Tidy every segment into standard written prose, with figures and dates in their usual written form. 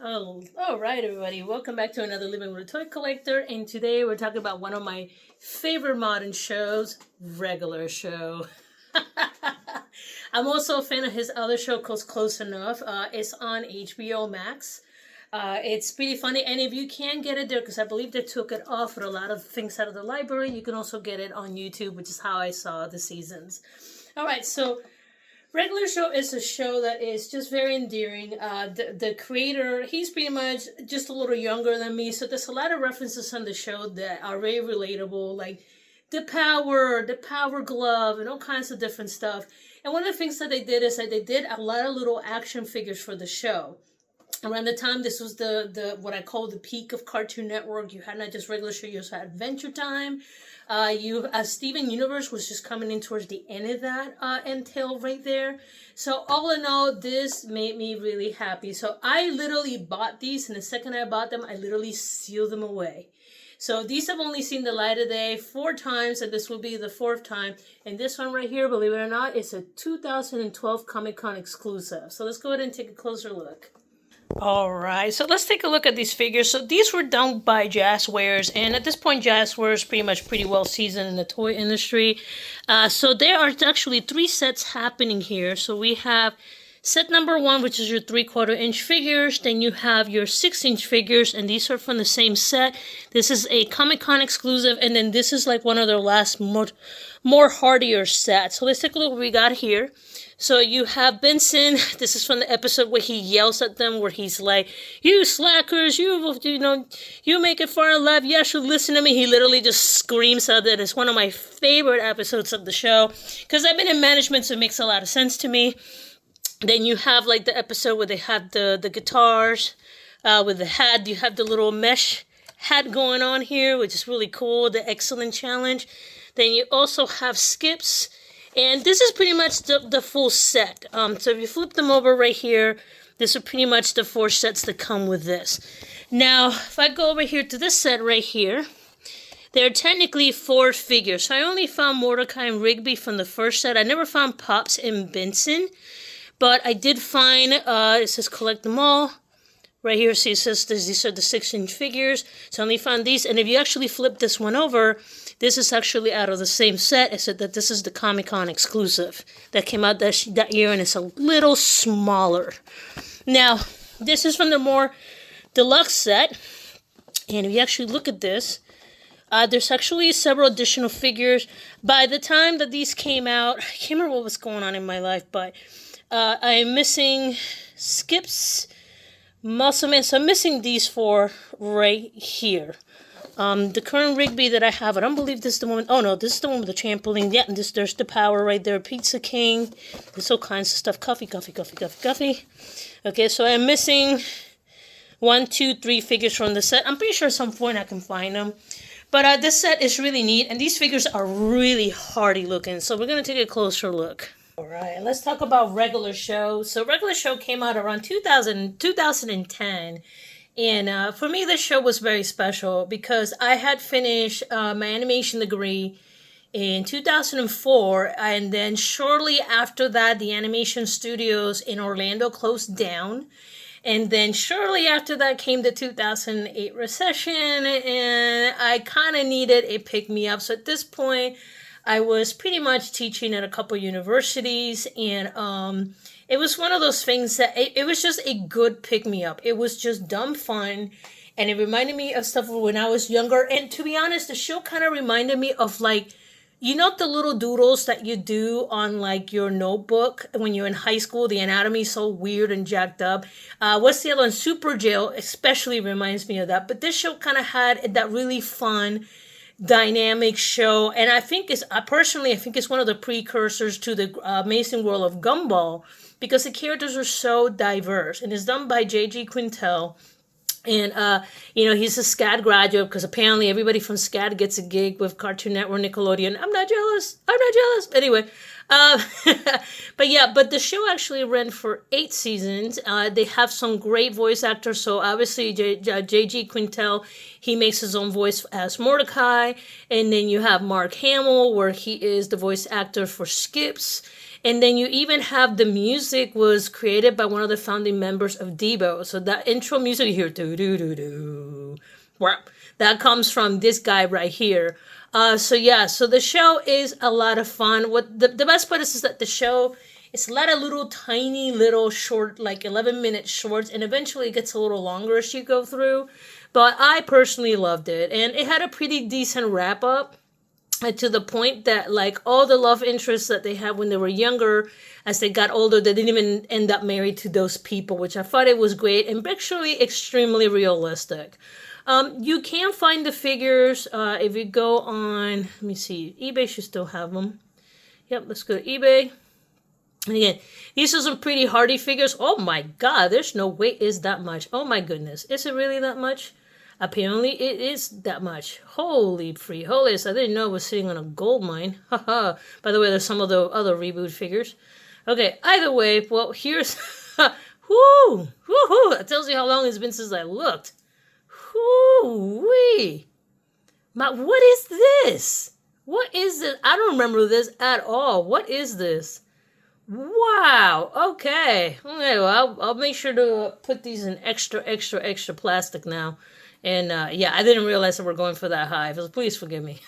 Oh, all right, everybody. Welcome back to another Living with a Toy Collector. And today we're talking about one of my favorite modern shows, Regular Show. I'm also a fan of his other show called Close Enough. It's on HBO Max. It's pretty funny, and if you can get it there, because I believe they took it off with a lot of things out of the library, you can also get it on YouTube, which is how I saw the seasons. All right, so Regular Show is a show that is just very endearing. The creator, he's pretty much just a little younger than me, so there's a lot of references on the show that are very relatable, like the power glove, and all kinds of different stuff. And one of the things that they did is that they did a lot of little action figures for the show. Around the time this was the what I call the peak of Cartoon Network. You had not just Regular Show, you also had Adventure Time. You Steven Universe was just coming in towards the end of that entail right there. So all in all, this made me really happy. So I literally bought these, and the second I bought them, I literally sealed them away. So these have only seen the light of day 4 times, and this will be the 4th time. And this one right here, believe it or not, is a 2012 Comic-Con exclusive. So let's go ahead and take a closer look. All right, so let's take a look at these figures. So these were done by Jazwares, and at this point, Jazwares pretty much pretty well seasoned in the toy industry. So there are actually 3 sets happening here. So we have set number 1, which is your 3/4-inch figures. Then you have your 6-inch figures, and these are from the same set. This is a Comic-Con exclusive, and then this is like one of their last more hardier sets. So let's take a look what we got here. So you have Benson. This is from the episode where he yells at them, where he's like, "You slackers, you make it far in life. You should listen to me." He literally just screams at it. It's one of my favorite episodes of the show because I've been in management, so it makes a lot of sense to me. Then you have like the episode where they have the guitars with the hat. You have the little mesh hat going on here, which is really cool. The excellent challenge. Then you also have Skips. And this is pretty much the full set. So if you flip them over right here, this are pretty much the 4 sets that come with this. Now, if I go over here to this set right here, there are technically 4 figures. So I only found Mordecai and Rigby from the first set. I never found Pops and Benson. But I did find, it says collect them all. Right here, see, it says these are the 6-inch figures. So I only found these. And if you actually flip this one over, this is actually out of the same set. It said that this is the Comic-Con exclusive that came out that year, and it's a little smaller. Now, this is from the more deluxe set. And if you actually look at this, there's actually several additional figures. By the time that these came out, I can't remember what was going on in my life, but I'm missing Skips, Muscleman. So I'm missing these 4 right here. The current Rigby that I have, I don't believe this is the one. Oh no, this is the one with the trampoline. Yeah, and there's the power right there. Pizza King. There's all kinds of stuff. Coffee. Okay, so I'm missing 1, 2, 3 figures from the set. I'm pretty sure at some point I can find them. But this set is really neat, and these figures are really hardy looking. So we're going to take a closer look. All right, let's talk about Regular Show. So Regular Show came out around 2010. And for me, this show was very special because I had finished my animation degree in 2004. And then shortly after that, the animation studios in Orlando closed down. And then shortly after that came the 2008 recession. And I kind of needed a pick-me-up. So at this point, I was pretty much teaching at a couple universities, and it was one of those things that it was just a good pick-me-up. It was just dumb fun, and it reminded me of stuff when I was younger. And to be honest, the show kind of reminded me of, like, you know, the little doodles that you do on, like, your notebook when you're in high school. The anatomy is so weird and jacked up. What's the other one? Super Jail especially reminds me of that. But this show kind of had that really fun, dynamic show, and I think personally I think it's one of the precursors to the Amazing World of Gumball, because the characters are so diverse, and it's done by J.G. Quintel. And he's a SCAD graduate, because apparently everybody from SCAD gets a gig with Cartoon Network, Nickelodeon. I'm not jealous. Anyway, but the show actually ran for 8 seasons. They have some great voice actors. So obviously J.G. Quintel, he makes his own voice as Mordecai. And then you have Mark Hamill, where he is the voice actor for Skips. And then you even have the music was created by one of the founding members of Devo. So that intro music you hear, do do do do, that comes from this guy right here. So yeah, so the show is a lot of fun. What the best part is that the show, it's a lot of little tiny little short, like 11-minute shorts, and eventually it gets a little longer as you go through. But I personally loved it, and it had a pretty decent wrap up to the point that like all the love interests that they had when they were younger, as they got older, they didn't even end up married to those people, which I thought it was great and actually extremely realistic. You can find the figures if you go on, let me see, eBay should still have them. Yep, let's go to eBay. And again, these are some pretty hardy figures. Oh my god, there's no way it's that much. Oh my goodness, is it really that much? Apparently it is that much. Holy frijoles, I didn't know it was sitting on a gold mine. Haha. By the way, there's some of the other reboot figures. Okay, either way, well, here's... Whoo! Woohoo! That tells you how long it's been since I looked. Whoo-wee! What is this? What is this? I don't remember this at all. What is this? Wow. Okay. Okay, well, I'll make sure to put these in extra plastic now. And yeah, I didn't realize that we're going for that high. So please forgive me.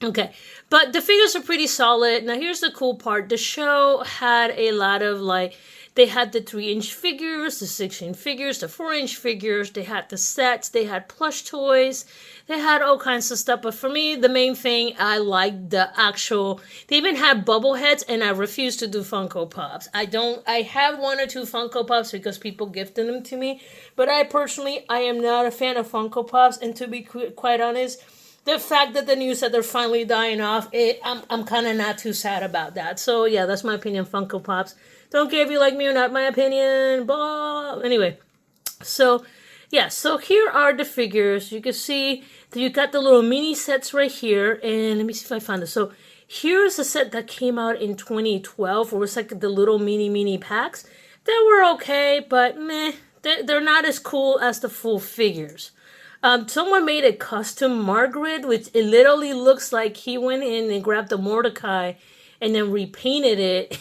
Okay. But the figures are pretty solid. Now here's the cool part. The show had a lot of like, they had the 3-inch figures, the 6-inch figures, the 4-inch figures. They had the sets. They had plush toys. They had all kinds of stuff. But for me, the main thing, I liked the actual... They even had bubble heads, and I refuse to do Funko Pops. I have 1 or 2 Funko Pops because people gifted them to me. But I personally, I am not a fan of Funko Pops. And to be quite honest, the fact that the news that they're finally dying off, I'm kind of not too sad about that. So yeah, that's my opinion, Funko Pops. Don't care if you like me or not, my opinion, blah. Anyway, so yeah, so here are the figures. You can see that you got the little mini sets right here. And let me see if I found this. So here's a set that came out in 2012, where it was like the little mini packs. They were okay, but meh, they're not as cool as the full figures. Someone made a custom Margaret, which it literally looks like he went in and grabbed the Mordecai and then repainted it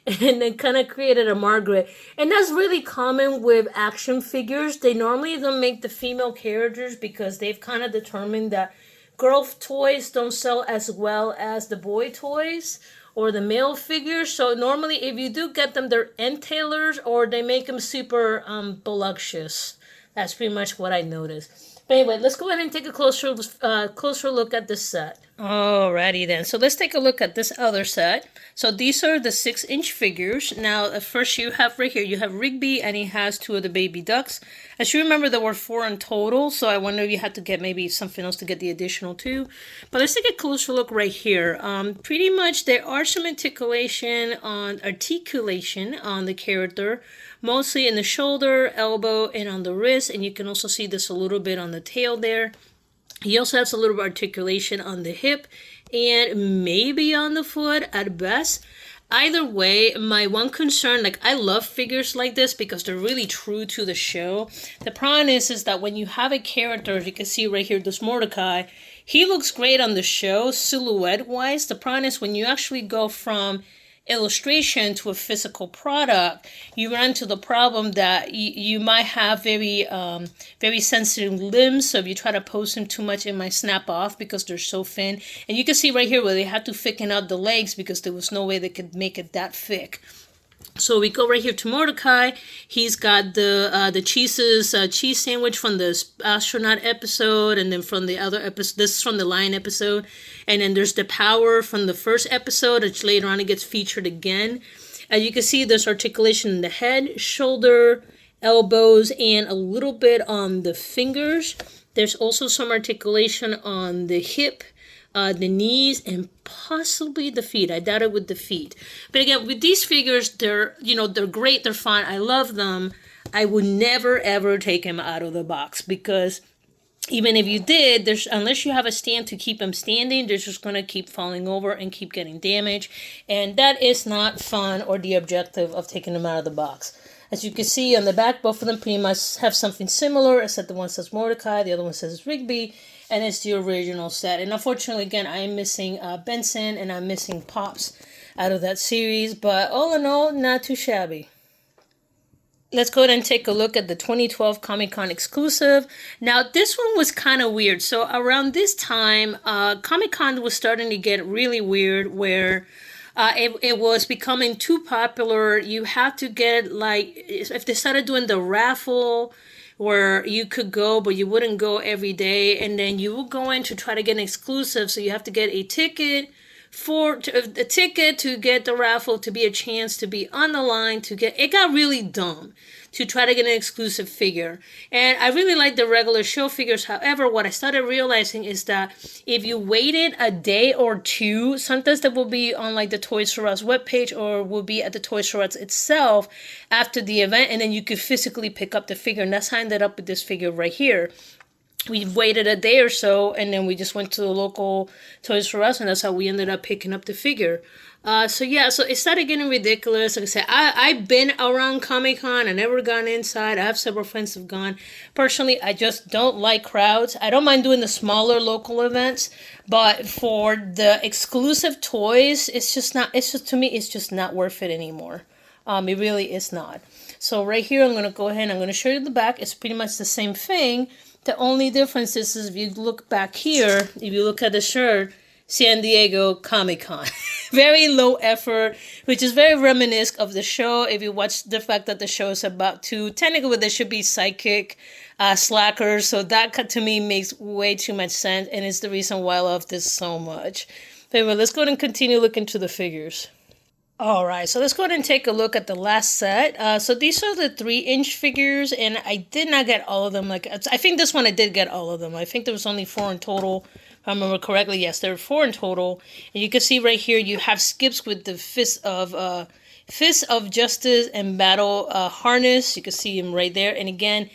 and then kind of created a Margaret. And that's really common with action figures. They normally don't make the female characters because they've kind of determined that girl toys don't sell as well as the boy toys or the male figures. So normally if you do get them, they're end tailors or they make them super voluptuous. That's pretty much what I noticed. But anyway, let's go ahead and take a closer look at this set. Alrighty then. So let's take a look at this other set. So these are the 6-inch figures. Now, first you have right here, you have Rigby, and he has 2 of the baby ducks. As you remember, there were 4 in total, so I wonder if you had to get maybe something else to get the additional 2. But let's take a closer look right here. Pretty much there are some articulation on the character, mostly in the shoulder, elbow, and on the wrist, and you can also see this a little bit on the tail there. He also has a little bit of articulation on the hip and maybe on the foot at best. Either way, my one concern, like I love figures like this because they're really true to the show. The problem is that when you have a character, as you can see right here, this Mordecai, he looks great on the show silhouette-wise. The problem is when you actually go from illustration to a physical product, you run into the problem that you might have very sensitive limbs. So if you try to pose them too much, it might snap off because they're so thin. And you can see right here where they had to thicken out the legs because there was no way they could make it that thick. So we go right here to Mordecai. He's got the cheese sandwich from the astronaut episode, and then from the other episode, this is from the lion episode, and then there's the power from the first episode, which later on it gets featured again. As you can see, there's articulation in the head, shoulder, elbows, and a little bit on the fingers. There's also some articulation on the hip, the knees, and possibly the feet. I doubt it with the feet. But again, with these figures, they're great, they're fun, I love them. I would never ever take them out of the box because even if you did, unless you have a stand to keep them standing, they're just going to keep falling over and keep getting damaged. And that is not fun or the objective of taking them out of the box. As you can see on the back, both of them pretty much have something similar, except the one says Mordecai, the other one says Rigby. and it's the original set. And unfortunately, again, I am missing Benson and I'm missing Pops out of that series, but all in all, not too shabby. Let's go ahead and take a look at the 2012 Comic-Con exclusive. Now, this one was kind of weird. So around this time, Comic-Con was starting to get really weird where it was becoming too popular. You had to get, like, if they started doing the raffle where you could go, but you wouldn't go every day, and then you would go in to try to get an exclusive, so you have to get a ticket to get the raffle, to be a chance to be on the line, to get it. Got really dumb to try to get an exclusive figure. And I really like the regular show figures. However, what I started realizing is that if you waited a day or two, sometimes that will be on like the Toys R Us webpage or will be at the Toys R Us itself after the event, and then you could physically pick up the figure. And that's how I ended up with this figure right here. We waited a day or so, and then we just went to the local Toys R Us, and that's how we ended up picking up the figure. So it started getting ridiculous. Like I said, I've been around Comic-Con. I never gone inside. I have several friends who've gone. Personally, I just don't like crowds. I don't mind doing the smaller local events, but for the exclusive toys, to me, it's just not worth it anymore. It really is not. So right here, I'm going to go ahead and I'm going to show you the back. It's pretty much the same thing. The only difference is if you look back here, if you look at the shirt, San Diego Comic-Con. Very low effort, which is very reminiscent of the show. If you watch the fact that the show is about to, technically there should be psychic slackers. So that to me makes way too much sense. And it's the reason why I love this so much. But anyway, let's go ahead and continue looking to the figures. All right, so let's go ahead and take a look at the last set. So these are the 3-inch figures, and I did not get all of them. Like, I think this one I did get all of them. I think there was only 4 in total, if I remember correctly. Yes, there were 4 in total. And you can see right here, you have Skips with the Fist of Justice and Battle harness. You can see him right there. And again,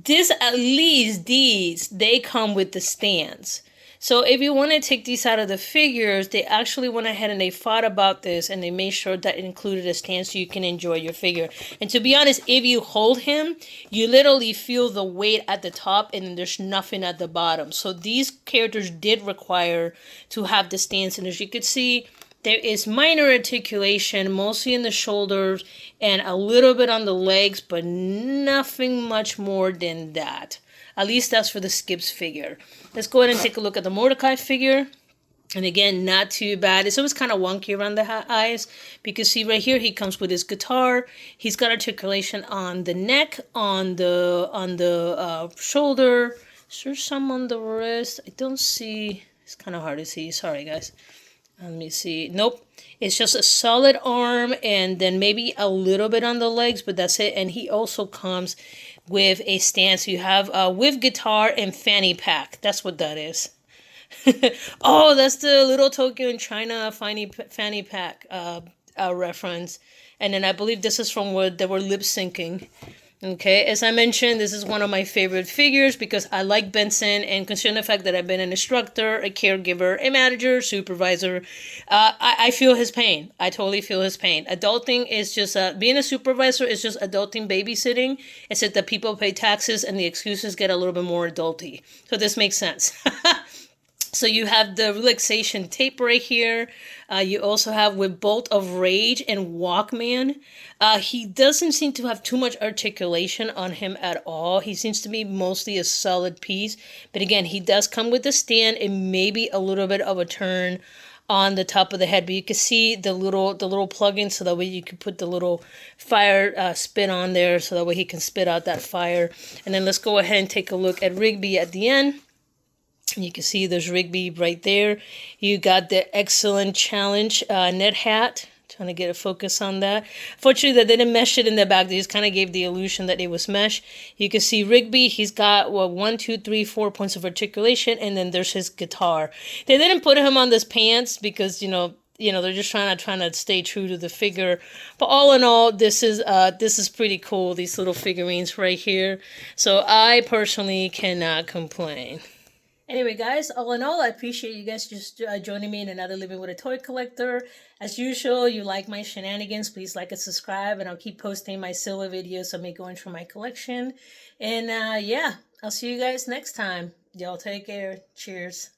at least these, they come with the stands. So if you want to take these out of the figures, they actually went ahead and they thought about this and they made sure that it included a stand so you can enjoy your figure. And to be honest, if you hold him, you literally feel the weight at the top and then there's nothing at the bottom. So these characters did require to have the stands. And as you can see, there is minor articulation, mostly in the shoulders and a little bit on the legs, but nothing much more than that. At least that's for the Skips figure. Let's go ahead and take a look at the Mordecai figure. And again, not too bad. It's always kind of wonky around the eyes. Because see right here, he comes with his guitar. He's got articulation on the neck, on the shoulder. Is there some on the wrist? I don't see. It's kind of hard to see. Sorry, guys. Let me see. Nope. It's just a solid arm and then maybe a little bit on the legs, but that's it. And he also comes with a stand. So you have with guitar and fanny pack. That's what that is. Oh, that's the Little Tokyo in China fanny pack reference. And then I believe this is from where they were lip syncing. Okay, as I mentioned, this is one of my favorite figures because I like Benson, and considering the fact that I've been an instructor, a caregiver, a manager, supervisor, I feel his pain. I totally feel his pain. Adulting is just, being a supervisor is just adulting babysitting, except that people pay taxes and the excuses get a little bit more adulty. So this makes sense. So you have the relaxation tape right here. You also have with Bolt of Rage and Walkman. He doesn't seem to have too much articulation on him at all. He seems to be mostly a solid piece. But again, he does come with a stand and maybe a little bit of a turn on the top of the head. But you can see the little plug-in so that way you can put the little fire spit on there so that way he can spit out that fire. And then let's go ahead and take a look at Rigby at the end. You can see there's Rigby right there. You got the excellent challenge net hat. Trying to get a focus on that. Fortunately, they didn't mesh it in the back. They just kind of gave the illusion that it was mesh. You can see Rigby. He's got, 1, 2, 3, 4 points of articulation. And then there's his guitar. They didn't put him on this pants because, they're just trying to stay true to the figure. But all in all, this is pretty cool. These little figurines right here. So I personally cannot complain. Anyway, guys, all in all, I appreciate you guys just joining me in another Living with a Toy Collector. As usual, you like my shenanigans, please like and subscribe, and I'll keep posting my silver videos of me going through my collection. And yeah, I'll see you guys next time. Y'all take care. Cheers.